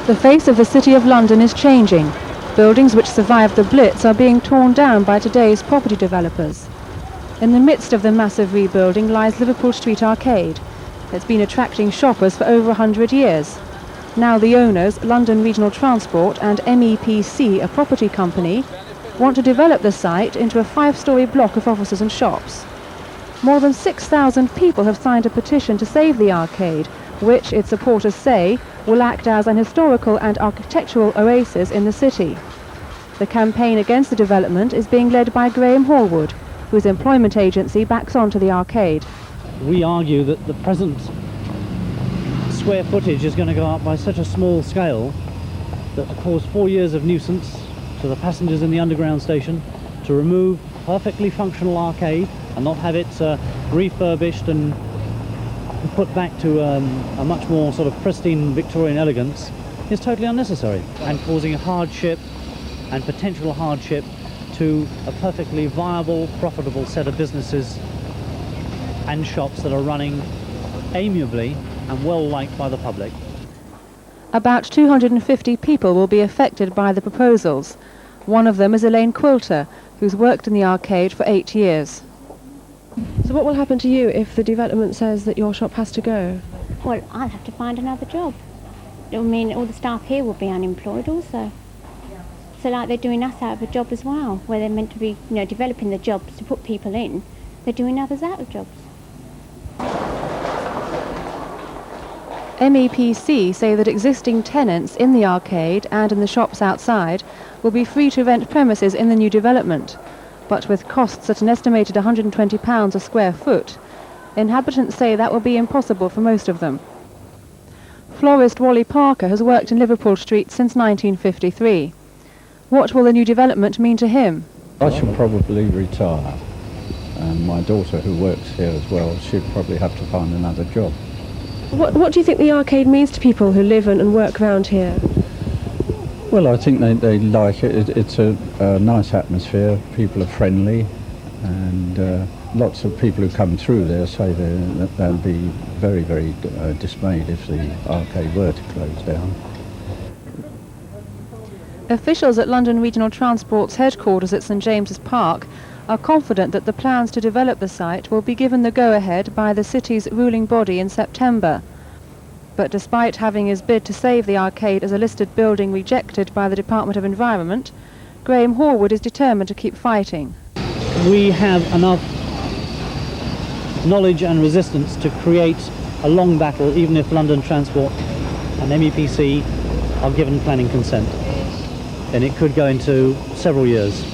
The face of the City of London is changing. Buildings which survived the Blitz are being torn down by today's property developers. In the midst of the massive rebuilding lies Liverpool Street Arcade. It's been attracting shoppers for over 100 years. Now the owners, London Regional Transport and MEPC, a property company, want to develop the site into a 5-storey block of offices and shops. More than 6,000 people have signed a petition to save the arcade, which, its supporters say, will act as an historical and architectural oasis in the city. The campaign against the development is being led by Graham Horwood, whose employment agency backs onto the arcade. We argue that the present square footage is going to go up by such a small scale that to cause 4 years of nuisance to the passengers in the underground station, to remove perfectly functional arcade and not have it refurbished and put back to a much more sort of pristine Victorian elegance is totally unnecessary and causing hardship and potential hardship to a perfectly viable, profitable set of businesses and shops that are running amiably and well liked by the public. About 250 people will be affected by the proposals. One of them is Elaine Quilter, who's worked in the arcade for 8 years. So what will happen to you if the development says that your shop has to go? Well, I'll have to find another job. I mean, all the staff here will be unemployed also. So like they're doing us out of a job as well, where they're meant to be, developing the jobs to put people in. They're doing others out of jobs. MEPC say that existing tenants in the arcade and in the shops outside will be free to rent premises in the new development. But with costs at an estimated £120 a square foot, inhabitants say that will be impossible for most of them. Florist Wally Parker has worked in Liverpool Street since 1953. What will the new development mean to him? I shall probably retire, and my daughter, who works here as well, she'll probably have to find another job. What do you think the arcade means to people who live and work around here? Well, I think they like it. It's a nice atmosphere. People are friendly, and lots of people who come through there say that they'll be very, very dismayed if the arcade were to close down. Officials at London Regional Transport's headquarters at St James's Park are confident that the plans to develop the site will be given the go-ahead by the city's ruling body in September. But despite having his bid to save the arcade as a listed building rejected by the Department of Environment, Graham Horwood is determined to keep fighting. We have enough knowledge and resistance to create a long battle, even if London Transport and MEPC are given planning consent. And it could go into several years.